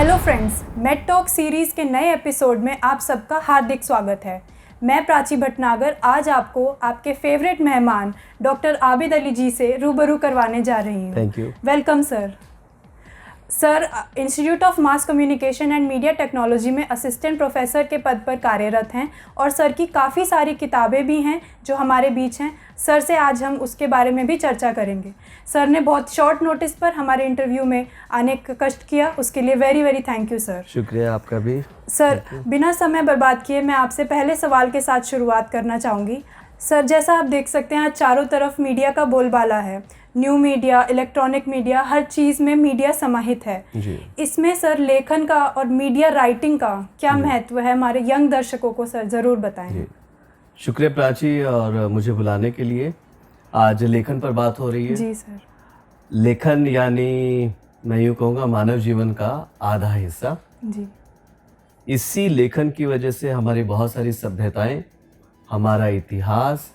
Hello friends, made talk series के नए episode में आप सबका हार्दिक स्वागत है। मैं प्राची भटनागर आज आपको आपके फेवरेट मेहमान डॉक्टर आबिद अली जी से रूबरू करवाने जा रही हूँ। Thank you. Welcome sir. Sir institute of mass communication and media technology में असिस्टेंट प्रोफेसर के पद पर कार्यरत हैं और सर की काफ़ी सारी किताबें भी हैं जो हमारे बीच हैं। सर से आज हम उसके बारे में भी चर्चा करेंगे। सर ने बहुत शॉर्ट नोटिस पर हमारे इंटरव्यू में आने का कष्ट किया, उसके लिए very very thank you sir. शुक्रिया आपका भी। सर बिना समय बर्बाद किए मैं आपसे पहले सवाल के साथ शुरुआत करना चाहूँगी। सर जैसा आप देख सकते हैं आज चारों तरफ मीडिया का बोलबाला है, न्यू मीडिया, इलेक्ट्रॉनिक मीडिया, हर चीज़ में मीडिया समाहित है जी। इसमें सर लेखन का और मीडिया राइटिंग का क्या महत्व है हमारे यंग दर्शकों को सर ज़रूर बताएं। शुक्रिया प्राची और मुझे बुलाने के लिए। आज लेखन पर बात हो रही है। जी सर। लेखन यानी मैं यूँ कहूँगा मानव जीवन का आधा हिस्सा। जी। इसी लेखन की वजह से हमारी बहुत सारी सभ्यताएं, हमारा इतिहास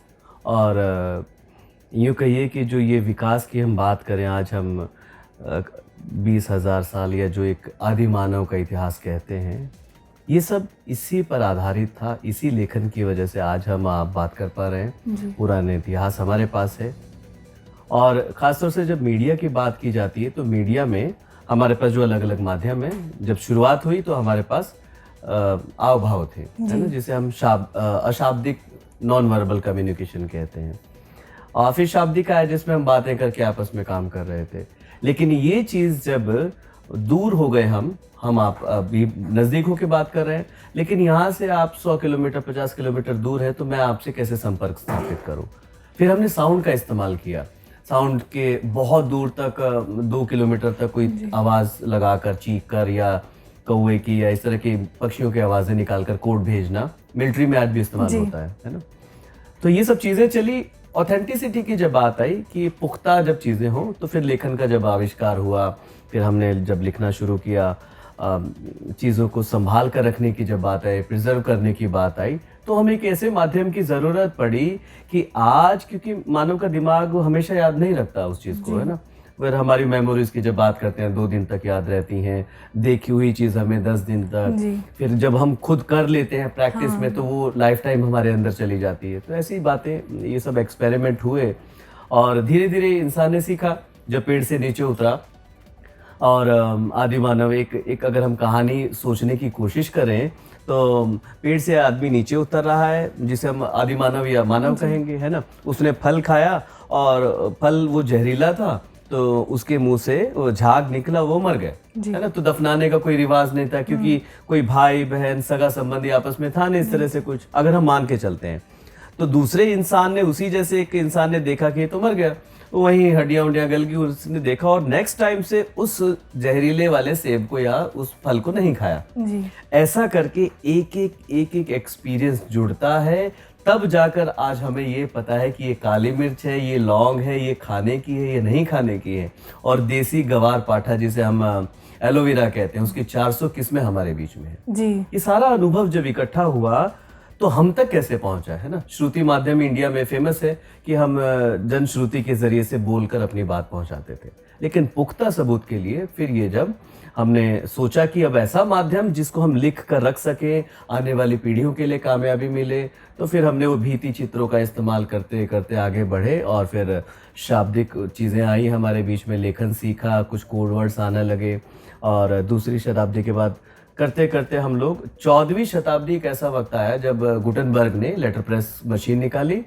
और यूँ कहिए कि जो ये विकास की हम बात करें, आज हम 20,000 साल या जो एक आदि मानव का इतिहास कहते हैं, ये सब इसी पर आधारित था। इसी लेखन की वजह से आज हम आप बात कर पा रहे हैं। पुराने इतिहास हमारे पास है और ख़ासतौर से जब मीडिया की बात की जाती है तो मीडिया में हमारे पास जो अलग अलग माध्यम है, जब शुरुआत हुई तो हमारे पास आव भाव थे, है ना, जिसे हम अशाब्दिक नॉन वर्बल कम्युनिकेशन कहते हैं। और फिर शाब्दिक आया जिसमें हम बातें करके आपस में काम कर रहे थे। लेकिन ये चीज़ जब दूर हो गए, हम आप अभी नज़दीक होकर बात कर रहे हैं, लेकिन यहाँ से आप 100 किलोमीटर 50 किलोमीटर दूर है तो मैं आपसे कैसे संपर्क स्थापित करूँ। फिर हमने साउंड का इस्तेमाल किया। साउंड के बहुत दूर तक 2 किलोमीटर तक कोई आवाज़ लगाकर, चीख कर या कौवे की या इस तरह की पक्षियों की आवाज़ें निकाल कर कोड भेजना मिलिट्री में आज भी इस्तेमाल होता है ना। तो ये सब चीज़ें चली। ऑथेंटिसिटी की जब बात आई कि पुख्ता जब चीज़ें हों तो फिर लेखन का जब आविष्कार हुआ, फिर हमने जब लिखना शुरू किया, चीज़ों को संभाल कर रखने की जब बात आई, प्रिजर्व करने की बात आई, तो हमें एक ऐसे माध्यम की ज़रूरत पड़ी कि आज, क्योंकि मानव का दिमाग वो हमेशा याद नहीं रखता उस चीज़ को, है ना। फिर हमारी मेमोरीज की जब बात करते हैं 2 दिन तक याद रहती हैं, देखी हुई चीज़ हमें 10 दिन तक, फिर जब हम खुद कर लेते हैं प्रैक्टिस में तो वो लाइफ टाइम हमारे अंदर चली जाती है। तो ऐसी बातें, ये सब एक्सपेरिमेंट हुए और धीरे धीरे इंसान ने सीखा। जब पेड़ से नीचे उतरा और आदि मानव एक अगर हम कहानी सोचने की कोशिश करें तो पेड़ से आदमी नीचे उतर रहा है, जिसे हम आदि मानव या मानव कहेंगे, है ना। उसने फल खाया और फल वो जहरीला था तो उसके मुंह से वो झाग निकला, वो मर गए, है ना। तो दफनाने का कोई रिवाज नहीं था क्योंकि कोई भाई बहन सगा संबंधी आपस में था नहीं इस तरह से कुछ, अगर हम मान के चलते हैं। तो दूसरे इंसान ने, उसी जैसे एक इंसान ने देखा कि तो मर गया, वहीं हड्डियां उड्डियां गल गई, उसने देखा और नेक्स्ट टाइम से उस जहरीले वाले सेब को या उस फल को नहीं खाया। ऐसा करके एक एक एक्सपीरियंस जुड़ता है, तब जाकर आज हमें ये पता है कि ये काली मिर्च है, ये लौंग है, ये खाने की है, ये नहीं खाने की है। और देसी गवार पाठा जिसे हम एलोवेरा कहते हैं, उसकी 400 किस्में हमारे बीच में है। ये सारा अनुभव जब इकट्ठा हुआ तो हम तक कैसे पहुंचा, है ना। श्रुति माध्यम इंडिया में फेमस है कि हम जनश्रुति के जरिए से बोलकर अपनी बात पहुंचाते थे, लेकिन पुख्ता सबूत के लिए फिर ये जब हमने सोचा कि अब ऐसा माध्यम जिसको हम लिख कर रख सके, आने वाली पीढ़ियों के लिए कामयाबी मिले, तो फिर हमने वो भीति चित्रों का इस्तेमाल करते करते आगे बढ़े और फिर शाब्दिक चीज़ें आई हमारे बीच में, लेखन सीखा, कुछ कोड वर्ड्स आने लगे और दूसरी शताब्दी के बाद करते करते हम लोग 14वीं शताब्दी एक ऐसा वक्त आया जब गुटनबर्ग ने लेटर प्रेस मशीन निकाली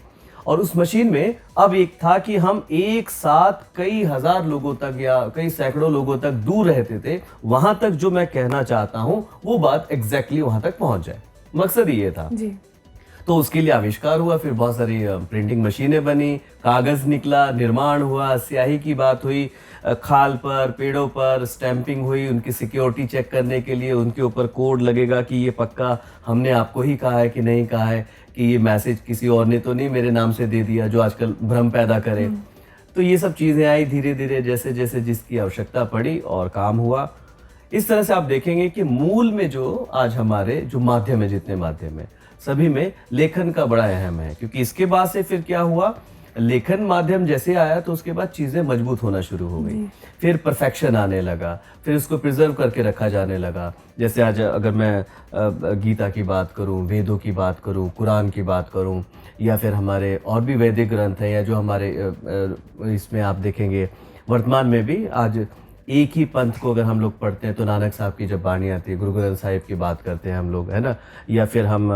और उस मशीन में अब एक था कि हम एक साथ कई हजार लोगों तक या कई सैकड़ों लोगों तक दूर रहते थे, वहां तक जो मैं कहना चाहता हूं वो बात एग्जैक्टली वहां तक पहुंच जाए। मकसद ये था। तो उसके लिए आविष्कार हुआ, फिर बहुत सारी प्रिंटिंग मशीनें बनी, कागज निकला, निर्माण हुआ, स्याही की बात हुई, खाल पर, पेड़ों पर स्टैंपिंग हुई, उनकी सिक्योरिटी चेक करने के लिए उनके ऊपर कोड लगेगा कि ये पक्का हमने आपको ही कहा है कि नहीं कहा है, कि ये मैसेज किसी और ने तो नहीं मेरे नाम से दे दिया, जो आजकल भ्रम पैदा करे। तो ये सब चीज़ें आई धीरे धीरे, जैसे जैसे जिसकी आवश्यकता पड़ी और काम हुआ। इस तरह से आप देखेंगे कि मूल में जो आज हमारे जो माध्यम है, जितने माध्यम है, सभी में लेखन का बड़ा अहम है, क्योंकि इसके बाद से फिर क्या हुआ लेखन माध्यम जैसे आया तो उसके बाद चीज़ें मजबूत होना शुरू हो गई, फिर परफेक्शन आने लगा, फिर उसको प्रिजर्व करके रखा जाने लगा। जैसे आज अगर मैं गीता की बात करूं, वेदों की बात करूं, कुरान की बात करूं, या फिर हमारे और भी वैदिक ग्रंथ हैं, या जो हमारे इसमें आप देखेंगे वर्तमान में भी आज एक ही पंथ को अगर हम लोग पढ़ते हैं तो नानक साहब की जब वाणी आती है, गुरु ग्रंथ साहिब की बात करते हैं हम लोग, है ना, या फिर हम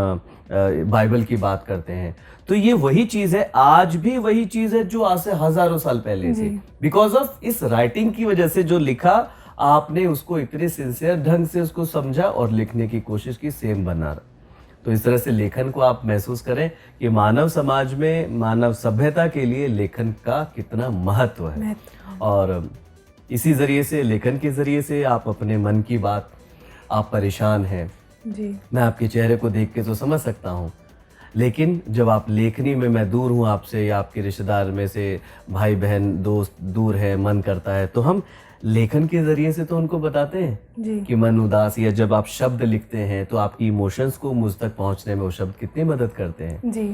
बाइबल की बात करते हैं, तो ये वही चीज़ है, आज भी वही चीज़ है जो आज से हजारों साल पहले थी। बिकॉज ऑफ इस राइटिंग की वजह से जो लिखा, आपने उसको इतने सिंसियर ढंग से उसको समझा और लिखने की कोशिश की, सेम बना रहा। तो इस तरह से लेखन को आप महसूस करें कि मानव समाज में, मानव सभ्यता के लिए लेखन का कितना महत्व है। और इसी जरिए से, लेखन के जरिए से आप अपने मन की बात, आप परेशान हैं जी, मैं आपके चेहरे को देख के तो समझ सकता हूँ, लेकिन जब आप लेखनी में, मैं दूर हूँ आपसे, या आपके रिश्तेदार में से भाई बहन दोस्त दूर है, मन करता है, तो हम लेखन के जरिए से तो उनको बताते हैं कि मन उदास, या जब आप शब्द लिखते हैं तो आपकी इमोशंस को मुझ तक पहुंचने में वो शब्द कितनी मदद करते हैं जी।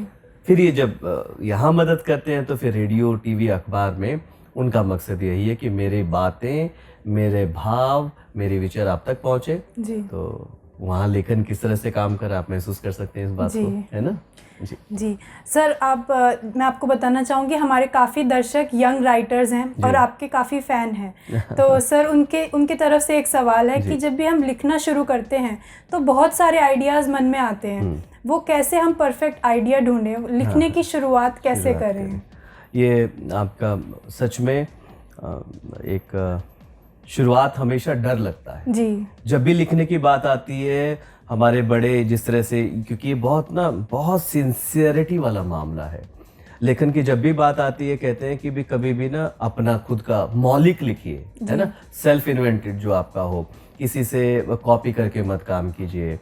फिर ये जब यहाँ मदद करते हैं तो फिर रेडियो, टीवी, अखबार में उनका मकसद यही है कि मेरी बातें, मेरे भाव, मेरे विचार आप तक पहुंचे जी। तो वहाँ लेखन किस तरह से काम कर, आप महसूस कर सकते हैं इस बात को, है ना। जी जी सर, मैं आपको बताना चाहूँगी, हमारे काफ़ी दर्शक यंग राइटर्स हैं और आपके काफ़ी फ़ैन हैं, तो सर उनके तरफ से एक सवाल है कि जब भी हम लिखना शुरू करते हैं तो बहुत सारे आइडियाज़ मन में आते हैं, वो कैसे हम परफेक्ट आइडिया ढूंढें, लिखने की शुरुआत कैसे करें? ये आपका सच में एक शुरुआत हमेशा डर लगता है जी। जब भी लिखने की बात आती है। हमारे बड़े जिस तरह से, क्योंकि ये बहुत सिंसियरिटी वाला मामला है, लेखन की जब भी बात आती है कहते हैं कि भी कभी भी ना अपना खुद का मौलिक लिखिए, है ना, सेल्फ इन्वेंटेड जो आपका हो, किसी से कॉपी करके मत काम कीजिए।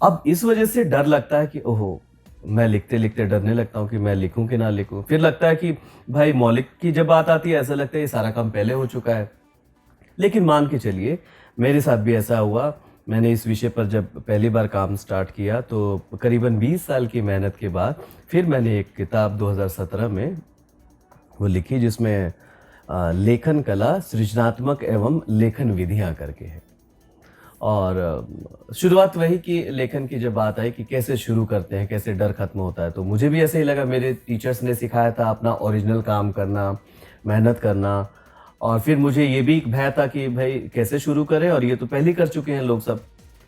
अब इस वजह से डर लगता है कि ओहो, मैं लिखते लिखते डरने लगता हूँ कि मैं लिखूं कि ना लिखूं। फिर लगता है कि भाई मौलिक की जब बात आती है ऐसा लगता है ये सारा काम पहले हो चुका है। लेकिन मान के चलिए मेरे साथ भी ऐसा हुआ। मैंने इस विषय पर जब पहली बार काम स्टार्ट किया तो करीबन 20 साल की मेहनत के बाद फिर मैंने एक किताब 2017 में वो लिखी जिसमें लेखन कला, सृजनात्मक एवं लेखन विधियां करके है। और शुरुआत वही कि लेखन की जब बात आई कि कैसे शुरू करते हैं, कैसे डर खत्म होता है, तो मुझे भी ऐसे ही लगा। मेरे टीचर्स ने सिखाया था अपना ओरिजिनल काम करना, मेहनत करना, और फिर मुझे ये भी भय था कि भाई कैसे शुरू करें, और ये तो पहले ही कर चुके हैं लोग सब।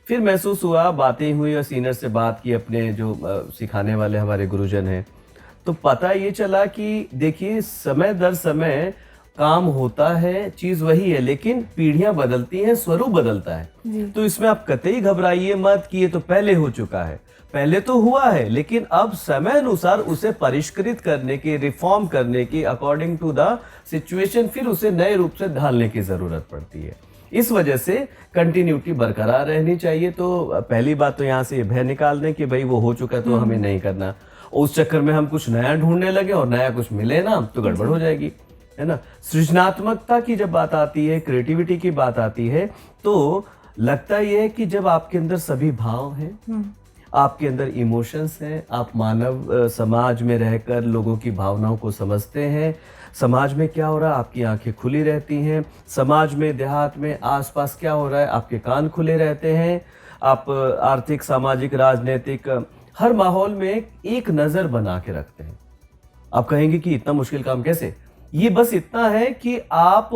फिर महसूस हुआ, बातें हुई और सीनियर से बात की, अपने जो सिखाने वाले हमारे गुरुजन हैं, तो पता ये चला कि देखिए समय दर समय काम होता है, चीज वही है, लेकिन पीढ़ियां बदलती हैं, स्वरूप बदलता है। तो इसमें आप कतई घबराइए मत कि ये तो पहले हो चुका है, पहले तो हुआ है, लेकिन अब समय अनुसार उसे परिष्कृत करने की, रिफॉर्म करने की, अकॉर्डिंग टू द सिचुएशन फिर उसे नए रूप से ढालने की जरूरत पड़ती है। इस वजह से कंटिन्यूटी बरकरार रहनी चाहिए। तो पहली बात तो यहाँ से भय निकाल दें कि भाई वो हो चुका है तो हमें नहीं करना। उस चक्कर में हम कुछ नया ढूंढने लगे और नया कुछ मिले ना तो गड़बड़ हो जाएगी, है ना। सृजनात्मकता की जब बात आती है, क्रिएटिविटी की बात आती है, तो लगता यह है कि जब आपके अंदर सभी भाव हैं, आपके अंदर इमोशंस हैं, आप मानव समाज में रहकर लोगों की भावनाओं को समझते हैं, समाज में क्या हो रहा है आपकी आंखें खुली रहती हैं, समाज में, देहात में, आसपास क्या हो रहा है आपके कान खुले रहते हैं, आप आर्थिक, सामाजिक, राजनीतिक हर माहौल में एक नज़र बना के रखते हैं। आप कहेंगे कि इतना मुश्किल काम कैसे? ये बस इतना है कि आप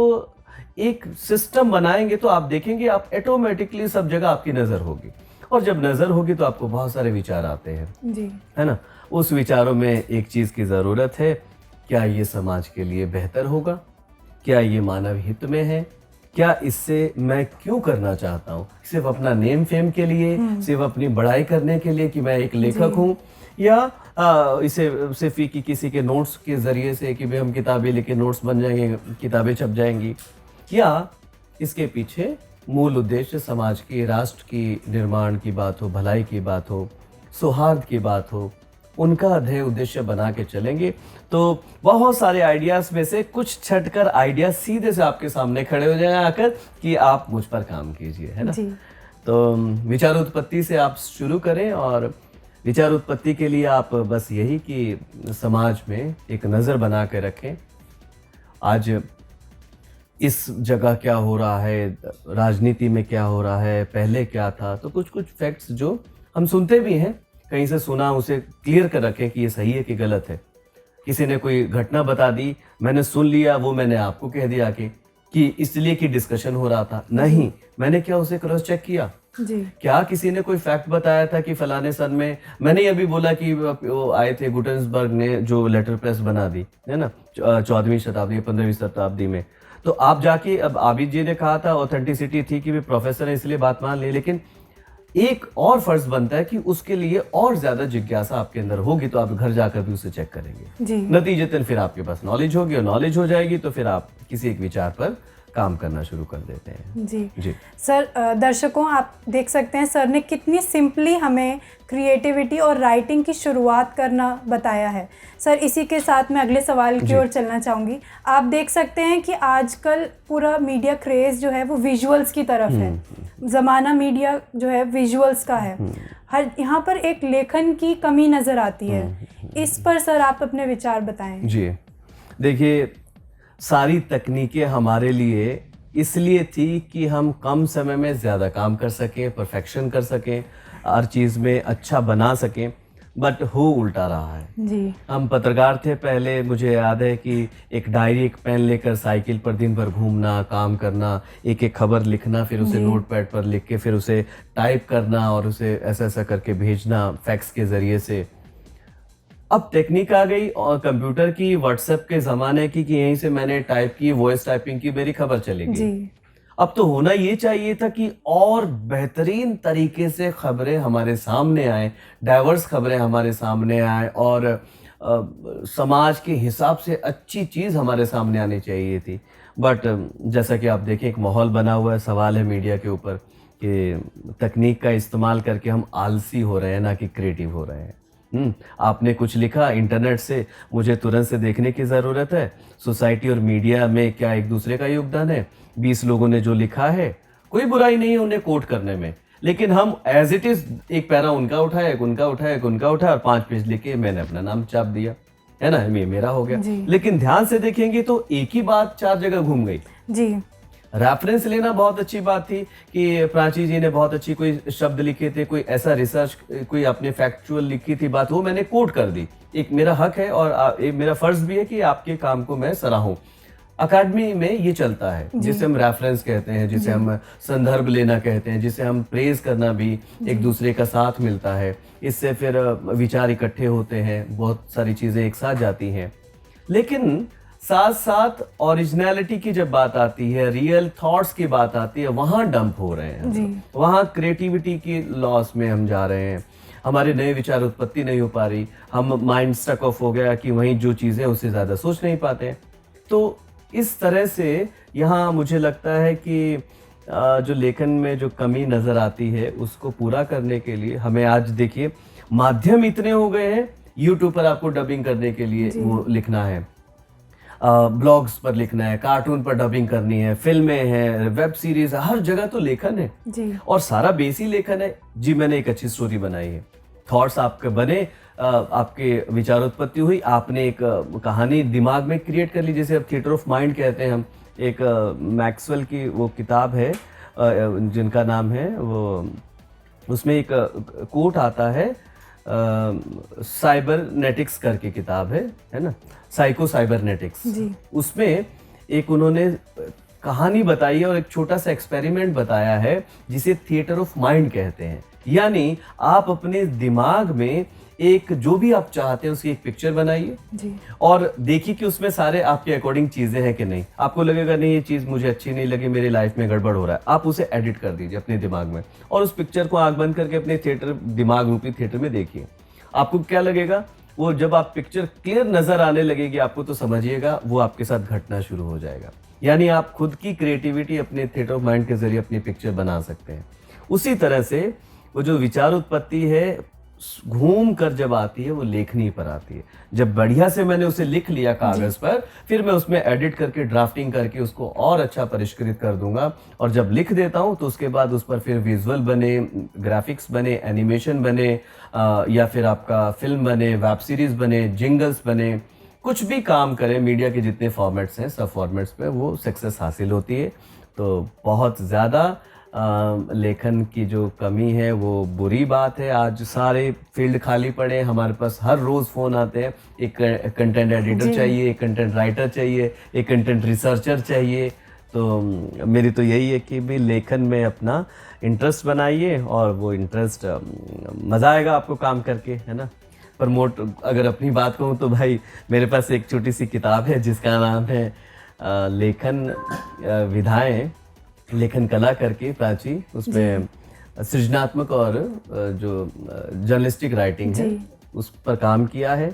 एक सिस्टम बनाएंगे तो आप देखेंगे आप ऑटोमेटिकली सब जगह आपकी नज़र होगी, और जब नज़र होगी तो आपको बहुत सारे विचार आते हैं जी, है ना। उस विचारों में एक चीज़ की ज़रूरत है, क्या ये समाज के लिए बेहतर होगा, क्या ये मानव हित में है, क्या इससे मैं क्यों करना चाहता हूँ, सिर्फ अपना नेम फेम के लिए, सिर्फ अपनी बड़ाई करने के लिए कि मैं एक लेखक हूँ, या इसे सिर्फ कि किसी के नोट्स के ज़रिए से कि भाई हम किताबें लिखे नोट्स बन जाएंगे, किताबें छप जाएंगी, या इसके पीछे मूल उद्देश्य समाज की, राष्ट्र की निर्माण की बात हो, भलाई की बात हो, सौहार्द की बात हो, उनका ध्येय उद्देश्य बना के चलेंगे तो बहुत सारे आइडियाज में से कुछ छटकर आइडिया सीधे से आपके सामने खड़े हो जाए आकर कि आप मुझ पर काम कीजिए, है ना। तो विचार उत्पत्ति से आप शुरू करें, और विचार उत्पत्ति के लिए आप बस यही कि समाज में एक नज़र बना के रखें, आज इस जगह क्या हो रहा है, राजनीति में क्या हो रहा है, पहले क्या था, तो कुछ कुछ फैक्ट्स जो हम सुनते भी हैं, कहीं से सुना, उसे क्लियर कर रखें कि ये सही है कि गलत है। किसी ने कोई घटना बता दी, मैंने सुन लिया, वो मैंने आपको कह दिया कि इसलिए कि डिस्कशन हो रहा था, नहीं, मैंने क्या उसे क्रॉस चेक किया जी। क्या किसी ने कोई फैक्ट बताया था कि फलाने सन में, मैंने ये भी बोला कि वो आए थे गुटेन्सबर्ग ने जो लेटर प्रेस बना दी है ना 14वीं शताब्दी 15वीं शताब्दी में, तो आप जाके, अब आबिद जी ने कहा था ऑथेंटिसिटी थी कि वे प्रोफेसर है इसलिए बात मान ली, लेकिन एक और फर्ज बनता है कि उसके लिए और ज्यादा जिज्ञासा आपके अंदर होगी तो आप घर जाकर भी उसे चेक करेंगे जी। नतीजतन फिर आपके पास नॉलेज होगी, और नॉलेज हो जाएगी तो फिर आप किसी एक विचार पर काम करना शुरू कर देते हैं। जी सर, दर्शकों आप देख सकते हैं सर ने कितनी सिंपली हमें क्रिएटिविटी और राइटिंग की शुरुआत करना बताया है। सर इसी के साथ मैं अगले सवाल की ओर चलना चाहूँगी। आप देख सकते हैं कि आजकल पूरा मीडिया क्रेज़ जो है वो विजुअल्स की तरफ है, ज़माना मीडिया जो है विजुअल्स का है, हर यहाँ पर एक लेखन की कमी नज़र आती है। इस पर सर आप अपने विचार बताएं। जी देखिए, सारी तकनीकें हमारे लिए इसलिए थी कि हम कम समय में ज़्यादा काम कर सकें, परफेक्शन कर सकें, हर चीज़ में अच्छा बना सकें, बट हो उल्टा रहा है जी। हम पत्रकार थे पहले, मुझे याद है कि एक डायरी एक पेन लेकर साइकिल पर दिन भर घूमना, काम करना, एक एक खबर लिखना, फिर उसे नोटपैड पर लिख के फिर उसे टाइप करना और उसे ऐसा ऐसा करके भेजना फैक्स के ज़रिए से। अब टेक्निक आ गई और कंप्यूटर की, व्हाट्सएप के ज़माने की, कि यहीं से मैंने टाइप की, वॉइस टाइपिंग की, मेरी खबर चलेगी। जी। अब तो होना ये चाहिए था कि और बेहतरीन तरीके से खबरें हमारे सामने आए, डाइवर्स खबरें हमारे सामने आए, और समाज के हिसाब से अच्छी चीज़ हमारे सामने आनी चाहिए थी। बट जैसा कि आप देखें, एक माहौल बना हुआ है, सवाल है मीडिया के ऊपर कि तकनीक का इस्तेमाल करके हम आलसी हो रहे हैं, ना कि क्रिएटिव हो रहे हैं। आपने कुछ लिखा इंटरनेट से, मुझे तुरंत से देखने की ज़रूरत है सोसाइटी और मीडिया में क्या एक दूसरे का योगदान है। 20 लोगों ने जो लिखा है, कोई बुराई नहीं है उन्हें कोट करने में, लेकिन हम एज इट इज़ एक पैरा उनका उठाया, एक उनका उठाया, एक उनका उठाया, और 5 पेज लिखे, मैंने अपना नाम छाप दिया, है ना, ये मेरा हो गया। लेकिन ध्यान से देखेंगे तो एक ही बात 4 जगह घूम गई। जी। रेफरेंस लेना बहुत अच्छी बात थी कि प्राची जी ने बहुत अच्छी कोई शब्द लिखे थे, कोई ऐसा रिसर्च, कोई अपने फैक्चुअल लिखी थी बात, वो मैंने कोट कर दी। एक मेरा हक है और मेरा फर्ज भी है कि आपके काम को मैं सराहूं। अकादमी में ये चलता है, जिसे हम रेफरेंस कहते हैं, जिसे हम संदर्भ लेना कहते हैं, जिसे हम प्रेज करना भी, एक दूसरे का साथ मिलता है, इससे फिर विचार इकट्ठे होते हैं, बहुत सारी चीज़ें एक साथ जाती हैं। लेकिन साथ साथ ओरिजिनलिटी की जब बात आती है, रियल थॉट्स की बात आती है, वहाँ डंप हो रहे हैं, वहाँ क्रिएटिविटी की लॉस में हम जा रहे हैं, हमारे नए विचार उत्पत्ति नहीं हो पा रही, हम माइंड स्टक ऑफ हो गया कि वहीं जो चीज़ें उससे ज़्यादा सोच नहीं पाते। तो इस तरह से यहाँ मुझे लगता है कि जो लेखन में जो कमी नज़र आती है उसको पूरा करने के लिए हमें, आज देखिए माध्यम इतने हो गए हैं, यूट्यूब पर आपको डबिंग करने के लिए वो लिखना है, ब्लॉग्स पर लिखना है, कार्टून पर डबिंग करनी है, फिल्में हैं, वेब सीरीज, हर जगह तो लेखन है जी। और सारा बेस ही लेखन है। जी मैंने एक अच्छी स्टोरी बनाई है, थॉट्स आपके बने, आपके विचारोत्पत्ति हुई, आपने एक कहानी दिमाग में क्रिएट कर ली, जैसे अब थिएटर ऑफ माइंड कहते हैं हम। एक मैक्सवेल की वो किताब है जिनका नाम है वो, उसमें एक कोट आता है, साइबरनेटिक्स करके किताब है ना, साइको साइबरनेटिक्स। उसमें एक उन्होंने कहानी बताई है और एक छोटा सा एक्सपेरिमेंट बताया है जिसे थिएटर ऑफ माइंड कहते हैं। यानी आप अपने दिमाग में एक जो भी आप चाहते हैं उसकी एक पिक्चर बनाइए और देखिए कि उसमें सारे आपके अकॉर्डिंग चीजें हैं कि नहीं। आपको लगेगा नहीं ये चीज मुझे अच्छी नहीं लगी, मेरी लाइफ में गड़बड़ हो रहा है, आप उसे एडिट कर दीजिए अपने दिमाग में और उस पिक्चर को आंख बंद करके अपने थिएटर, दिमाग रूपी थिएटर में देखिए। आपको क्या लगेगा, वो जब आप पिक्चर क्लियर नजर आने लगेगी आपको, तो समझिएगा वो आपके साथ घटना शुरू हो जाएगा। यानी आप खुद की क्रिएटिविटी अपने थिएटर ऑफ माइंड के जरिए अपनी पिक्चर बना सकते हैं। उसी तरह से वो जो विचार उत्पत्ति है, घूम कर जब आती है वो लेखनी पर आती है। जब बढ़िया से मैंने उसे लिख लिया कागज पर, फिर मैं उसमें एडिट करके ड्राफ्टिंग करके उसको और अच्छा परिष्कृत कर दूंगा, और जब लिख देता हूं तो उसके बाद उस पर फिर विजुअल बने, ग्राफिक्स बने, एनिमेशन बने, या फिर आपका फिल्म बने, वेब सीरीज बने, जिंगल्स बने, कुछ भी काम करें मीडिया के जितने फॉर्मेट्स हैं सब फॉर्मेट्स पे वो सक्सेस हासिल होती है। तो बहुत ज़्यादा लेखन की जो कमी है वो बुरी बात है। आज सारे फील्ड खाली पड़े हैं, हमारे पास हर रोज़ फ़ोन आते हैं, एक कंटेंट एडिटर चाहिए, एक कंटेंट राइटर चाहिए, एक कंटेंट रिसर्चर चाहिए। तो मेरी तो यही है कि भी लेखन में अपना इंटरेस्ट बनाइए, और वो इंटरेस्ट मज़ा आएगा आपको काम करके, है ना। प्रमोट अगर अपनी बात कहूँ तो भाई मेरे पास एक छोटी सी किताब है जिसका नाम है लेखन विधाएं, लेखन कला करके प्राची, उसमें सृजनात्मक और जो जर्नलिस्टिक राइटिंग है उस पर काम किया है।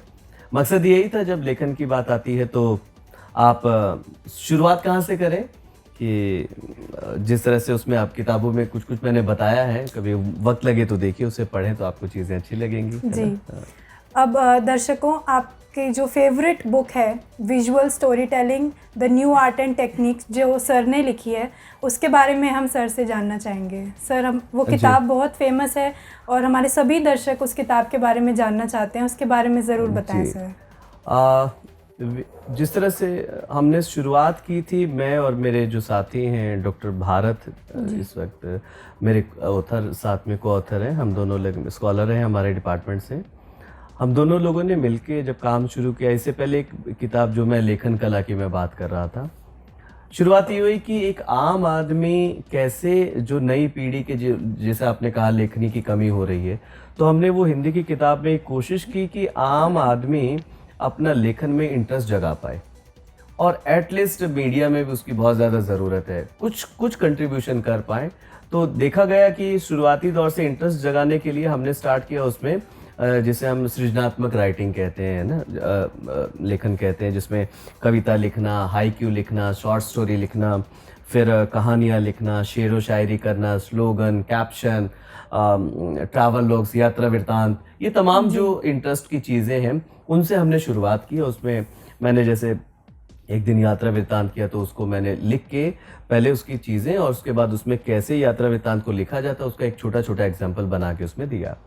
मकसद यही था जब लेखन की बात आती है तो आप शुरुआत कहाँ से करें, कि जिस तरह से उसमें आप किताबों में कुछ कुछ मैंने बताया है, कभी वक्त लगे तो देखिए, उसे पढ़ें तो आपको चीज़ें अच्छी लगेंगी जी। अब दर्शकों, आपकी जो फेवरेट बुक है visual story telling the new art and techniques जो सर ने लिखी है, उसके बारे में हम सर से जानना चाहेंगे। सर, हम वो किताब बहुत फेमस है और हमारे सभी दर्शक उस किताब के बारे में जानना चाहते हैं, उसके बारे में ज़रूर बताएं सर। जिस तरह से हमने शुरुआत की थी, मैं और मेरे जो साथी हैं डॉक्टर भारत, इस वक्त मेरे ऑथर साथ में को ऑथर हैं, हम दोनों लोग स्कॉलर हैं हमारे डिपार्टमेंट से। हम दोनों लोगों ने मिलके जब काम शुरू किया, इससे पहले एक किताब जो मैं लेखन कला की मैं बात कर रहा था, शुरुआत ये हुई कि एक आम आदमी कैसे, जो नई पीढ़ी के जैसे आपने कहा लेखनी की कमी हो रही है, तो हमने वो हिंदी की किताब में एक कोशिश की कि आम आदमी अपना लेखन में इंटरेस्ट जगा पाए, और एटलीस्ट मीडिया में भी उसकी बहुत ज़्यादा ज़रूरत है, कुछ कंट्रीब्यूशन कर पाए। तो देखा गया कि शुरुआती दौर से इंटरेस्ट जगाने के लिए हमने स्टार्ट किया उसमें जिसे हम सृजनात्मक राइटिंग कहते हैं ना, लेखन कहते हैं, जिसमें कविता लिखना, हाइक्यू लिखना, शॉर्ट स्टोरी लिखना, फिर कहानियाँ लिखना, शेर व शायरी करना, स्लोगन, कैप्शन, ट्रैवल लॉग्स, यात्रा वृत्तांत, ये तमाम जो इंटरेस्ट की चीज़ें हैं उनसे हमने शुरुआत की। उसमें मैंने जैसे एक दिन यात्रा वृत्तांत किया तो उसको मैंने लिख के पहले उसकी चीज़ें और उसके बाद उसमें कैसे यात्रा वृत्तांत को लिखा जाता है उसका एक छोटा छोटा एग्जाम्पल बना के उसमें दिया।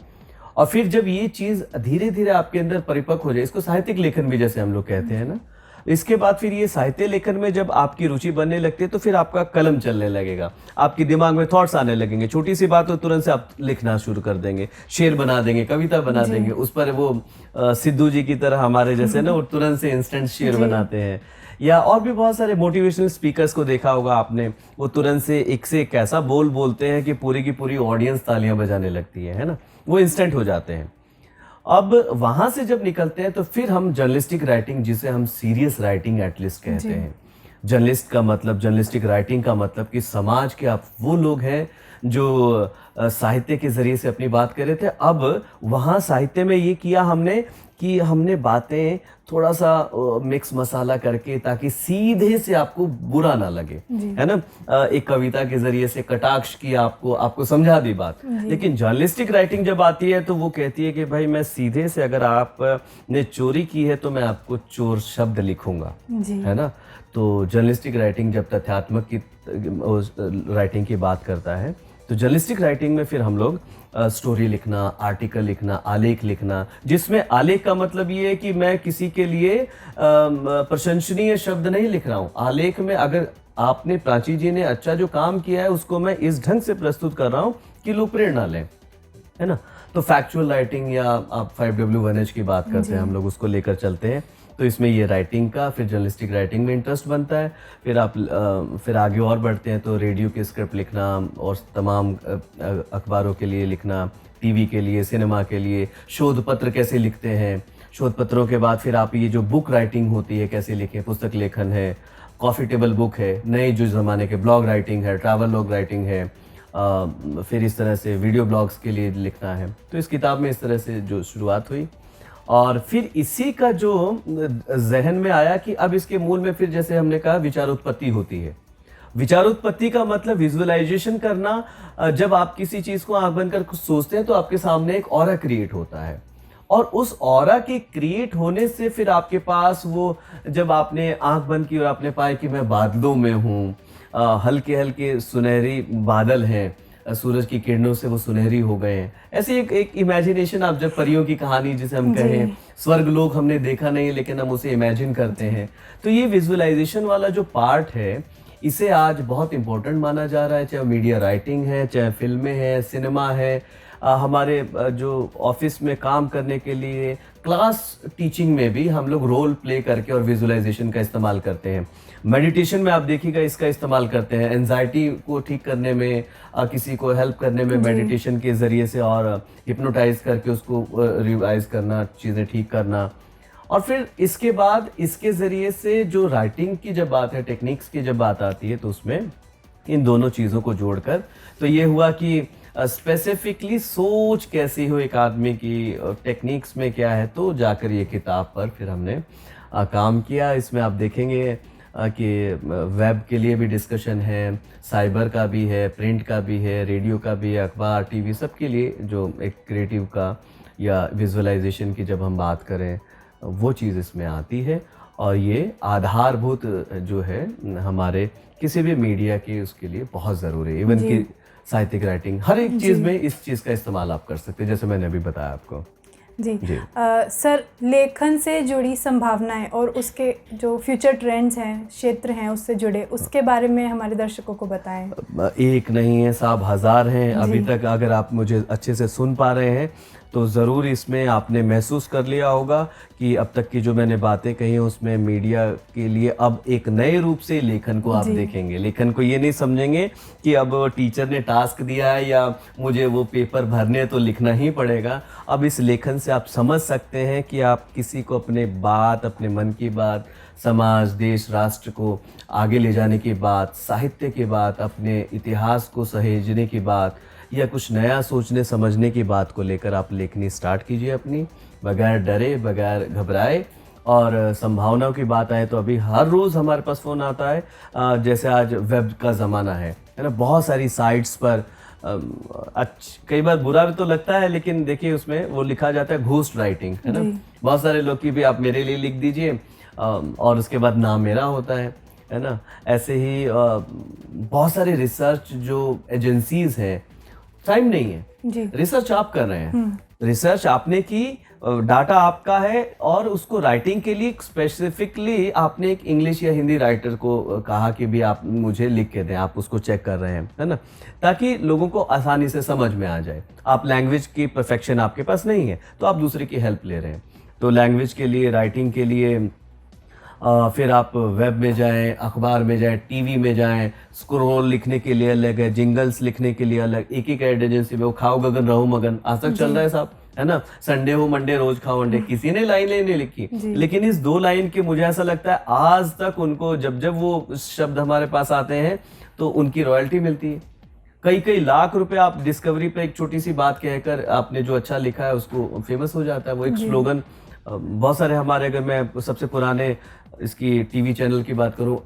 और फिर जब ये चीज़ धीरे धीरे आपके अंदर परिपक्व हो जाए, इसको साहित्यिक लेखन भी जैसे हम लोग कहते हैं ना, इसके बाद फिर ये साहित्य लेखन में जब आपकी रुचि बनने लगती है तो फिर आपका कलम चलने लगेगा, आपके दिमाग में थॉट्स आने लगेंगे, छोटी सी बात हो तुरंत से आप लिखना शुरू कर देंगे, शेर बना देंगे, कविता बना देंगे, उस पर वो सिद्धू जी की तरह हमारे जैसे ना वो तुरंत से इंस्टेंट शेर बनाते हैं। या और भी बहुत सारे मोटिवेशनल स्पीकर्स को देखा होगा आपने, वो तुरंत से एक ऐसा बोलते हैं कि पूरी की पूरी ऑडियंस तालियां बजाने लगती है ना, वो इंस्टेंट हो जाते हैं। अब वहां से जब निकलते हैं तो फिर हम जर्नलिस्टिक राइटिंग, जिसे हम सीरियस राइटिंग एटलीस्ट कहते हैं, जर्नलिस्टिक राइटिंग का मतलब कि समाज के आप वो लोग हैं जो साहित्य के जरिए से अपनी बात कर रहे थे। अब वहाँ साहित्य में ये किया हमने कि हमने बातें थोड़ा सा मिक्स मसाला करके, ताकि सीधे से आपको बुरा ना लगे, है ना, एक कविता के जरिए से कटाक्ष किया, आपको समझा दी बात। लेकिन जर्नलिस्टिक राइटिंग जब आती है तो वो कहती है कि भाई मैं सीधे से, अगर आपने चोरी की है तो मैं आपको चोर शब्द लिखूंगा, है ना। तो जर्नलिस्टिक राइटिंग जब तथ्यात्मक की राइटिंग की बात करता है तो जर्नलिस्टिक राइटिंग में फिर हम लोग स्टोरी लिखना, आर्टिकल लिखना, आलेख लिखना, जिसमें आलेख का मतलब ये है कि मैं किसी के लिए प्रशंसनीय शब्द नहीं लिख रहा हूँ। आलेख में अगर आपने, प्राची जी ने अच्छा जो काम किया है उसको मैं इस ढंग से प्रस्तुत कर रहा हूँ कि लोग प्रेरणा लें, है ना। तो फैक्चुअल राइटिंग या आप 5W1H की बात करते हैं, हम लोग उसको लेकर चलते हैं। तो इसमें ये राइटिंग का, फिर जर्नलिस्टिक राइटिंग में इंटरेस्ट बनता है। फिर आप फिर आगे और बढ़ते हैं तो रेडियो के स्क्रिप्ट लिखना और तमाम अखबारों के लिए लिखना, टीवी के लिए, सिनेमा के लिए, शोध पत्र कैसे लिखते हैं। शोध पत्रों के बाद फिर आप ये जो बुक राइटिंग होती है कैसे लिखें, पुस्तक लेखन है, कॉफ़ी टेबल बुक है, नए जो ज़माने के ब्लॉग राइटिंग है, ट्रैवल लॉग राइटिंग है, फिर इस तरह से वीडियो ब्लॉग्स के लिए लिखना है। तो इस किताब में इस तरह से जो शुरुआत हुई, और फिर इसी का जो जहन में आया कि अब इसके मूल में फिर जैसे हमने कहा विचार उत्पत्ति होती है, विचारोत्पत्ति का मतलब विजुअलाइजेशन करना। जब आप किसी चीज को आंख बंद कर कुछ सोचते हैं तो आपके सामने एक ऑरा क्रिएट होता है, और उस ऑरा के क्रिएट होने से फिर आपके पास वो, जब आपने आंख बंद की और आपने पाया कि मैं बादलों में हूँ, हल्के हल्के सुनहरी बादल हैं, सूरज की किरणों से वो सुनहरी हो गए हैं, ऐसे एक इमेजिनेशन। आप जब परियों की कहानी जिसे हम कहें, स्वर्ग लोक हमने देखा नहीं लेकिन हम उसे इमेजिन करते हैं, तो ये विजुअलाइजेशन वाला जो पार्ट है इसे आज बहुत इंपॉर्टेंट माना जा रहा है। चाहे मीडिया राइटिंग है, चाहे फिल्में हैं, सिनेमा है, हमारे जो ऑफिस में काम करने के लिए क्लास टीचिंग में भी हम लोग रोल प्ले करके और विजुअलाइजेशन का इस्तेमाल करते हैं। मेडिटेशन में आप देखिएगा इसका इस्तेमाल करते हैं, एंजाइटी को ठीक करने में, किसी को हेल्प करने में मेडिटेशन के ज़रिए से, और हिप्नोटाइज करके उसको रिवाइज करना, चीज़ें ठीक करना। और फिर इसके बाद इसके ज़रिए से जो राइटिंग की जब बात है, टेक्निक्स की जब बात आती है, तो उसमें इन दोनों चीज़ों को जोड़कर तो ये हुआ कि स्पेसिफिकली सोच कैसी हो एक आदमी की, टेक्निक्स में क्या है, तो जाकर ये किताब पर फिर हमने काम किया। इसमें आप देखेंगे कि वेब के लिए भी डिस्कशन है, साइबर का भी है, प्रिंट का भी है, रेडियो का भी है, अखबार, टीवी, सब के लिए जो एक क्रिएटिव का या विजुअलाइजेशन की जब हम बात करें वो चीज़ इसमें आती है। और ये आधारभूत जो है हमारे किसी भी मीडिया की, उसके लिए बहुत ज़रूरी है। इवन कि साहित्यिक राइटिंग, हर एक चीज़ में इस चीज़ का इस्तेमाल आप कर सकते हैं, जैसे मैंने अभी बताया आपको। जी, सर, लेखन से जुड़ी संभावनाएं और उसके जो फ्यूचर ट्रेंड्स हैं, क्षेत्र हैं उससे जुड़े, उसके बारे में हमारे दर्शकों को बताएं। एक नहीं है साहब, हजार हैं। अभी तक अगर आप मुझे अच्छे से सुन पा रहे हैं तो ज़रूर इसमें आपने महसूस कर लिया होगा कि अब तक की जो मैंने बातें कही हैं उसमें मीडिया के लिए अब एक नए रूप से लेखन को आप देखेंगे। लेखन को ये नहीं समझेंगे कि अब टीचर ने टास्क दिया है या मुझे वो पेपर भरने तो लिखना ही पड़ेगा। अब इस लेखन से आप समझ सकते हैं कि आप किसी को अपने बात, अपने मन की बात, समाज, देश, राष्ट्र को आगे ले जाने की बात, साहित्य की बात, अपने इतिहास को सहेजने की बात, या कुछ नया सोचने समझने की बात को लेकर आप लेखनी स्टार्ट कीजिए अपनी, बगैर डरे, बगैर घबराए। और संभावनाओं की बात आए तो अभी हर रोज़ हमारे पास फ़ोन आता है, जैसे आज वेब का ज़माना है ना, बहुत सारी साइट्स पर कई बार बुरा भी तो लगता है, लेकिन देखिए उसमें वो लिखा जाता है घोस्ट राइटिंग, है ना। बहुत सारे लोग की भी आप मेरे लिए लिख दीजिए और उसके बाद नाम मेरा होता है ना। ऐसे ही बहुत सारे रिसर्च जो एजेंसीज हैं, टाइम नहीं है, रिसर्च आप कर रहे हैं, रिसर्च आपने की, डाटा आपका है, और उसको राइटिंग के लिए स्पेसिफिकली आपने एक इंग्लिश या हिंदी राइटर को कहा कि भी आप मुझे लिख के दें, आप उसको चेक कर रहे हैं, है ना, ताकि लोगों को आसानी से समझ में आ जाए। आप लैंग्वेज की परफेक्शन आपके पास नहीं है तो आप दूसरे की हेल्प ले रहे हैं। तो लैंग्वेज के लिए, राइटिंग के लिए फिर आप वेब में जाएं, अखबार में जाएं, टीवी में जाएं, स्क्रोल लिखने के लिए अलग है, जिंगल्स लिखने के लिए अलग, एक ही एड एजेंसी में वो खाओ गगन रहो मगन आज तक चल रहा है साहब, है ना। संडे हो मंडे रोज खाओ अंडे, किसी ने लाइन नहीं लिखी, लेकिन इस 2 लाइन के मुझे ऐसा लगता है आज तक उनको जब जब वो शब्द हमारे पास आते हैं तो उनकी रॉयल्टी मिलती है। कई लाख रुपए आप डिस्कवरी पे एक छोटी सी बात कहकर आपने जो अच्छा लिखा है उसको फेमस हो जाता है। वो एक स्लोगन बहुत सारे हमारे, अगर मैं सबसे पुराने इसकी टीवी चैनल की बात करूं,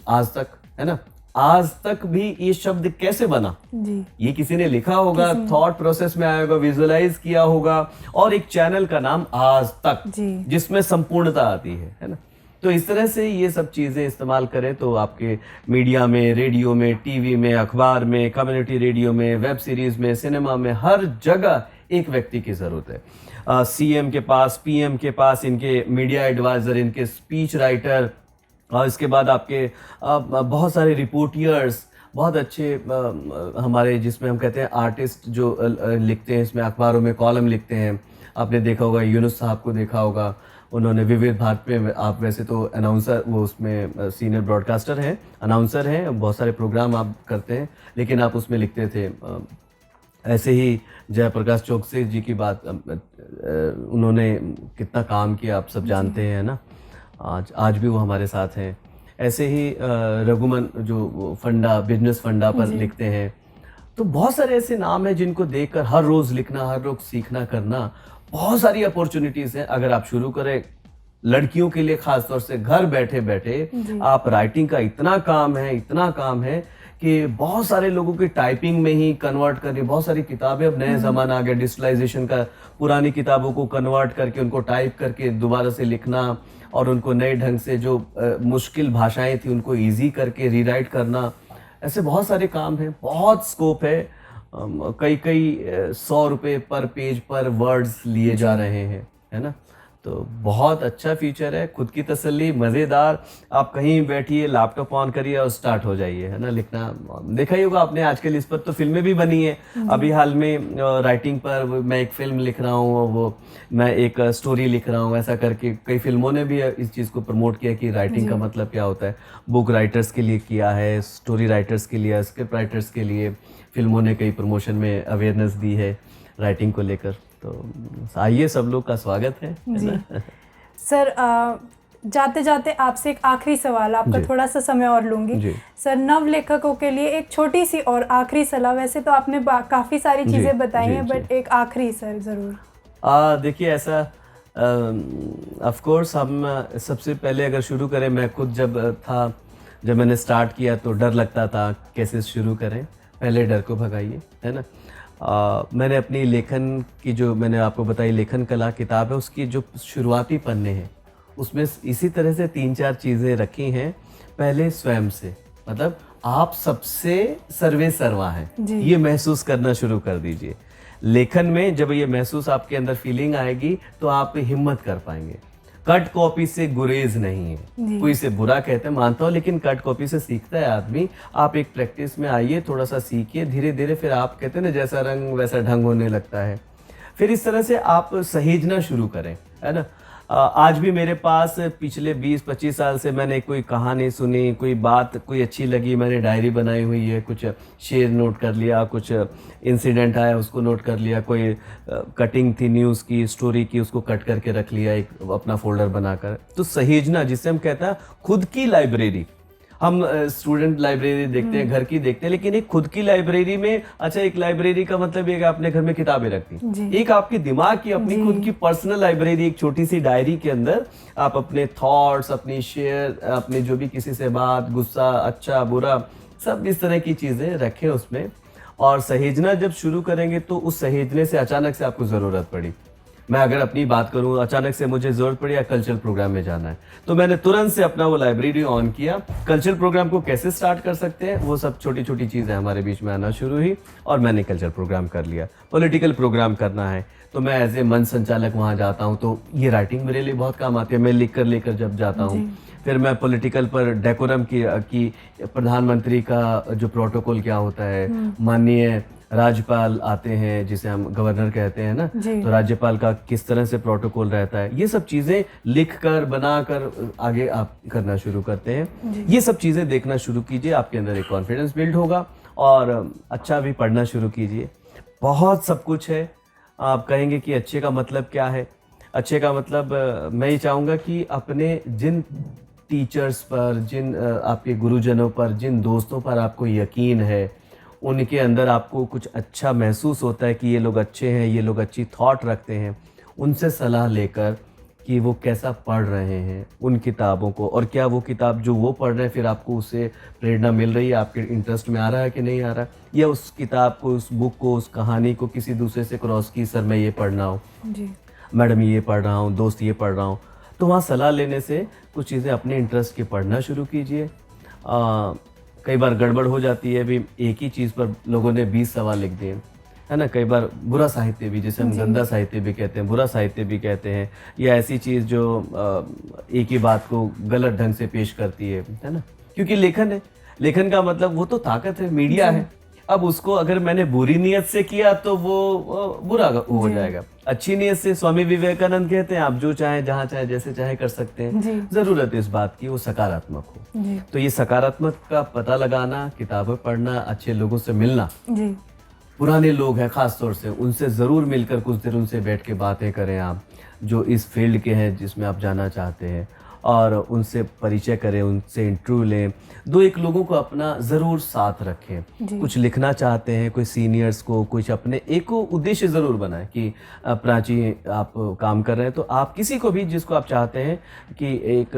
आज तक, है ना, आज तक भी ये शब्द कैसे बना जी। ये किसी ने लिखा होगा, थॉट प्रोसेस में आया होगा, विजुअलाइज किया होगा, और एक चैनल का नाम आज तक जिसमें संपूर्णता आती है ना। तो इस तरह से ये सब चीजें इस्तेमाल करें तो आपके मीडिया में, रेडियो में, टीवी में, अखबार में, कम्युनिटी रेडियो में, वेब सीरीज में, सिनेमा में, हर जगह एक व्यक्ति की जरूरत है। सीएम के पास, पीएम के पास इनके मीडिया एडवाइजर, इनके स्पीच राइटर, और इसके बाद आपके बहुत सारे रिपोर्टियर्स, बहुत अच्छे हमारे जिसमें हम कहते हैं आर्टिस्ट जो लिखते हैं, इसमें अखबारों में कॉलम लिखते हैं। आपने देखा होगा, यूनुस साहब को देखा होगा, उन्होंने विविध भारती में, आप वैसे तो अनाउंसर, वो उसमें सीनियर ब्रॉडकास्टर हैं, अनाउंसर हैं, बहुत सारे प्रोग्राम आप करते हैं, लेकिन आप उसमें लिखते थे। ऐसे ही जयप्रकाश चौकसी जी की बात, उन्होंने कितना काम किया आप सब जानते हैं ना, आज भी वो हमारे साथ हैं। ऐसे ही रघुमन जो फंडा, बिजनेस फंडा पर लिखते हैं। तो बहुत सारे ऐसे नाम हैं जिनको देखकर हर रोज लिखना, हर रोज सीखना करना, बहुत सारी अपॉर्चुनिटीज हैं। अगर आप शुरू करें लड़कियों के लिए खास तौर से घर बैठे बैठे आप राइटिंग का इतना काम है कि बहुत सारे लोगों की टाइपिंग में ही कन्वर्ट करनी, बहुत सारी किताबें, अब नए जमाना आ गया डिजिटलाइजेशन का, पुरानी किताबों को कन्वर्ट करके उनको टाइप करके दोबारा से लिखना और उनको नए ढंग से जो मुश्किल भाषाएं थी उनको इजी करके रीराइट करना, ऐसे बहुत सारे काम हैं, बहुत स्कोप है। कई 100 रुपए पर पेज पर वर्ड्स लिए जा रहे हैं, है ना। तो बहुत अच्छा फीचर है, खुद की तसल्ली, मज़ेदार। आप कहीं बैठिए, लैपटॉप ऑन करिए और स्टार्ट हो जाइए, है ना, लिखना। देखा ही होगा आपने, आजकल इस पर तो फिल्में भी बनी हैं। अभी हाल में राइटिंग पर मैं एक फिल्म लिख रहा हूँ, वो मैं एक स्टोरी लिख रहा हूँ, ऐसा करके कई फिल्मों ने भी इस चीज़ को प्रमोट किया कि राइटिंग का मतलब क्या होता है। बुक राइटर्स के लिए किया है, स्टोरी राइटर्स के लिए, स्क्रिप्ट राइटर्स के लिए फिल्मों ने कई प्रमोशन में अवेयरनेस दी है राइटिंग को लेकर। तो आइए, सब लोग का स्वागत है जी। ना? सर, जाते जाते आपसे एक आखिरी सवाल, आपका थोड़ा सा समय और लूँगी। सर, नव लेखकों के लिए एक छोटी सी और आखिरी सलाह, वैसे तो आपने काफ़ी सारी चीज़ें बताई हैं, बट एक आखिरी सर ज़रूर। देखिए, ऐसा ऑफ कोर्स हम सबसे पहले अगर शुरू करें, मैं खुद जब मैंने स्टार्ट किया तो डर लगता था कैसे शुरू करें। पहले डर को भगाइए, है ना। मैंने अपनी लेखन की, जो मैंने आपको बताई लेखन कला किताब है, उसकी जो शुरुआती पन्ने हैं उसमें इसी तरह से 3-4 चीज़ें रखी हैं। पहले स्वयं से, मतलब आप सबसे सर्वे सर्वा हैं, ये महसूस करना शुरू कर दीजिए। लेखन में जब ये महसूस आपके अंदर फीलिंग आएगी तो आप हिम्मत कर पाएंगे। कट कॉपी से गुरेज नहीं है, कोई इसे बुरा कहते हैं मानता हूँ, लेकिन कट कॉपी से सीखता है आदमी। आप एक प्रैक्टिस में आइए, थोड़ा सा सीखिए, धीरे धीरे फिर आप कहते हैं ना, जैसा रंग वैसा ढंग होने लगता है। फिर इस तरह से आप सहेजना शुरू करें, है ना। आज भी मेरे पास पिछले 20-25 साल से मैंने कोई कहानी सुनी, कोई बात कोई अच्छी लगी, मैंने डायरी बनाई हुई है, कुछ शेर नोट कर लिया, कुछ इंसिडेंट आया उसको नोट कर लिया, कोई कटिंग थी न्यूज़ की, स्टोरी की, उसको कट करके रख लिया एक अपना फोल्डर बनाकर। तो सहेजना, जिसे हम कहते हैं खुद की लाइब्रेरी। हम स्टूडेंट लाइब्रेरी देखते हैं, घर की देखते हैं, लेकिन एक खुद की लाइब्रेरी में, अच्छा, एक लाइब्रेरी का मतलब ये कि आपने घर में किताबें रखती, एक आपके दिमाग की अपनी खुद की पर्सनल लाइब्रेरी, एक छोटी सी डायरी के अंदर आप अपने थॉट्स, अपनी शेयर, अपने जो भी किसी से बात, गुस्सा, अच्छा बुरा, सब इस तरह की चीजें रखें उसमें। और सहेजना जब शुरू करेंगे तो उस सहेजने से अचानक से आपको जरूरत पड़ी, मैं अगर अपनी बात करूं, अचानक से मुझे जरूरत पड़ी या कल्चरल प्रोग्राम में जाना है, तो मैंने तुरंत से अपना वो लाइब्रेरी ऑन किया। कल्चरल प्रोग्राम को कैसे स्टार्ट कर सकते हैं, वो सब छोटी छोटी चीज़ें हमारे बीच में आना शुरू हुई और मैंने कल्चरल प्रोग्राम कर लिया। पॉलिटिकल प्रोग्राम करना है तो मैं एज ए मंच संचालक वहाँ जाता हूँ, तो ये राइटिंग मेरे लिए बहुत काम आती है। मैं लिख कर जब जाता हूँ, फिर मैं पॉलिटिकल पर डेकोरम की प्रधानमंत्री का जो प्रोटोकॉल क्या होता है, माननीय राज्यपाल आते हैं जिसे हम गवर्नर कहते हैं ना, तो राज्यपाल का किस तरह से प्रोटोकॉल रहता है, ये सब चीज़ें लिख कर बना कर आगे आप करना शुरू करते हैं। ये सब चीज़ें देखना शुरू कीजिए, आपके अंदर एक कॉन्फिडेंस बिल्ड होगा और अच्छा भी पढ़ना शुरू कीजिए। बहुत सब कुछ है। आप कहेंगे कि अच्छे का मतलब क्या है, अच्छे का मतलब मैं ये चाहूँगा कि अपने जिन टीचर्स पर, जिन आपके गुरुजनों पर, जिन दोस्तों पर आपको यकीन है, उनके अंदर आपको कुछ अच्छा महसूस होता है कि ये लोग अच्छे हैं, ये लोग अच्छी थॉट रखते हैं, उनसे सलाह लेकर कि वो कैसा पढ़ रहे हैं उन किताबों को, और क्या वो किताब जो वो पढ़ रहे हैं फिर आपको उससे प्रेरणा मिल रही है, आपके इंटरेस्ट में आ रहा है कि नहीं आ रहा, या उस किताब को, उस बुक को, उस कहानी को किसी दूसरे से क्रॉस की, सर मैं ये पढ़ रहा हूँ, मैडम ये पढ़ रहा हूँ, दोस्त ये पढ़ रहा हूँ। तो वहाँ सलाह लेने से कुछ चीज़ें अपने इंटरेस्ट की पढ़ना शुरू कीजिए। कई बार गड़बड़ हो जाती है, भी एक ही चीज़ पर लोगों ने 20 सवाल लिख दिए, है ना। कई बार बुरा साहित्य भी, जिसे हम गंदा साहित्य भी कहते हैं, बुरा साहित्य भी कहते हैं, या ऐसी चीज़ जो एक ही बात को गलत ढंग से पेश करती है ना। क्योंकि लेखन है, लेखन का मतलब वो तो ताकत है, मीडिया है। अब उसको अगर मैंने बुरी नीयत से किया तो वो बुरा हो जाएगा। अच्छी नीयत से, स्वामी विवेकानंद कहते हैं, आप जो चाहें, जहाँ चाहे, जैसे चाहे कर सकते हैं। जरूरत है इस बात की वो सकारात्मक हो। तो ये सकारात्मक का पता लगाना, किताबें पढ़ना, अच्छे लोगों से मिलना, पुराने लोग हैं खास तौर से, उनसे ज़रूर मिलकर कुछ देर उनसे बैठ के बातें करें आप, जो इस फील्ड के हैं जिसमें आप जाना चाहते हैं। और उनसे परिचय करें, उनसे इंटरव्यू लें। 2-1 लोगों को अपना ज़रूर साथ रखें। कुछ लिखना चाहते हैं, कोई सीनियर्स को, कुछ अपने एक को उद्देश्य ज़रूर बनाएं कि प्राची आप काम कर रहे हैं तो आप किसी को भी जिसको आप चाहते हैं कि एक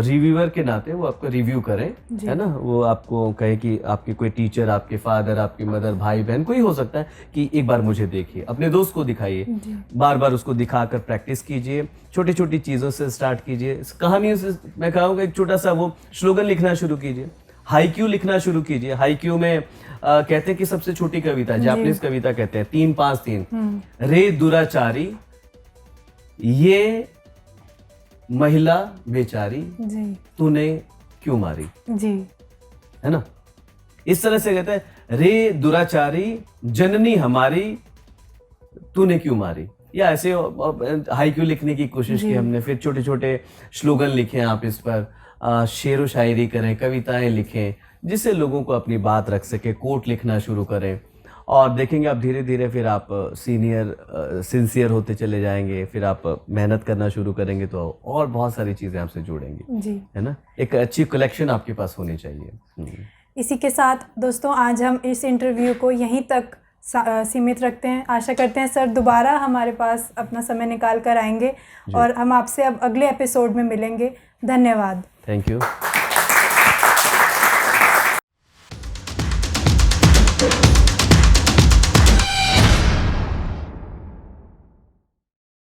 रिव्यूअर के नाते वो आपको रिव्यू करें, है ना, वो आपको कहे कि आपके कोई टीचर, आपके फादर, आपकी मदर, भाई बहन कोई हो सकता है कि एक बार मुझे देखिए, अपने दोस्त को दिखाइए, बार बार उसको दिखाकर प्रैक्टिस कीजिए, छोटी छोटी चीज़ों से स्टार्ट कीजिए, कहानियों से। मैं कहूँगा एक छोटा सा वो स्लोगन लिखना शुरू कीजिए, हाईक्यू लिखना शुरू कीजिए। हाईक्यू में कहते हैं कि सबसे छोटी कविता, जापानीज कविता कहते हैं 3-5-3, रे दुराचारी ये महिला बेचारी तूने क्यों मारी, जी, है ना। इस तरह से कहते हैं, रे दुराचारी जननी हमारी तूने क्यों मारी, या ऐसे हाईक्यू लिखने की कोशिश की हमने। फिर छोटे छोटे स्लोगन लिखे आप इस पर, शेर व शायरी करें, कविताएं लिखें, जिससे लोगों को अपनी बात रख सके। कोट लिखना शुरू करें और देखेंगे आप धीरे धीरे फिर आप सिंसियर होते चले जाएंगे। फिर आप मेहनत करना शुरू करेंगे तो और बहुत सारी चीज़ें आपसे जुड़ेंगी, जी, है ना। एक अच्छी कलेक्शन आपके पास होनी चाहिए। इसी के साथ दोस्तों आज हम इस इंटरव्यू को यहीं तक सीमित रखते हैं। आशा करते हैं सर दोबारा हमारे पास अपना समय निकाल कर आएंगे और हम आपसे अब अगले एपिसोड में मिलेंगे। धन्यवाद। Thank you.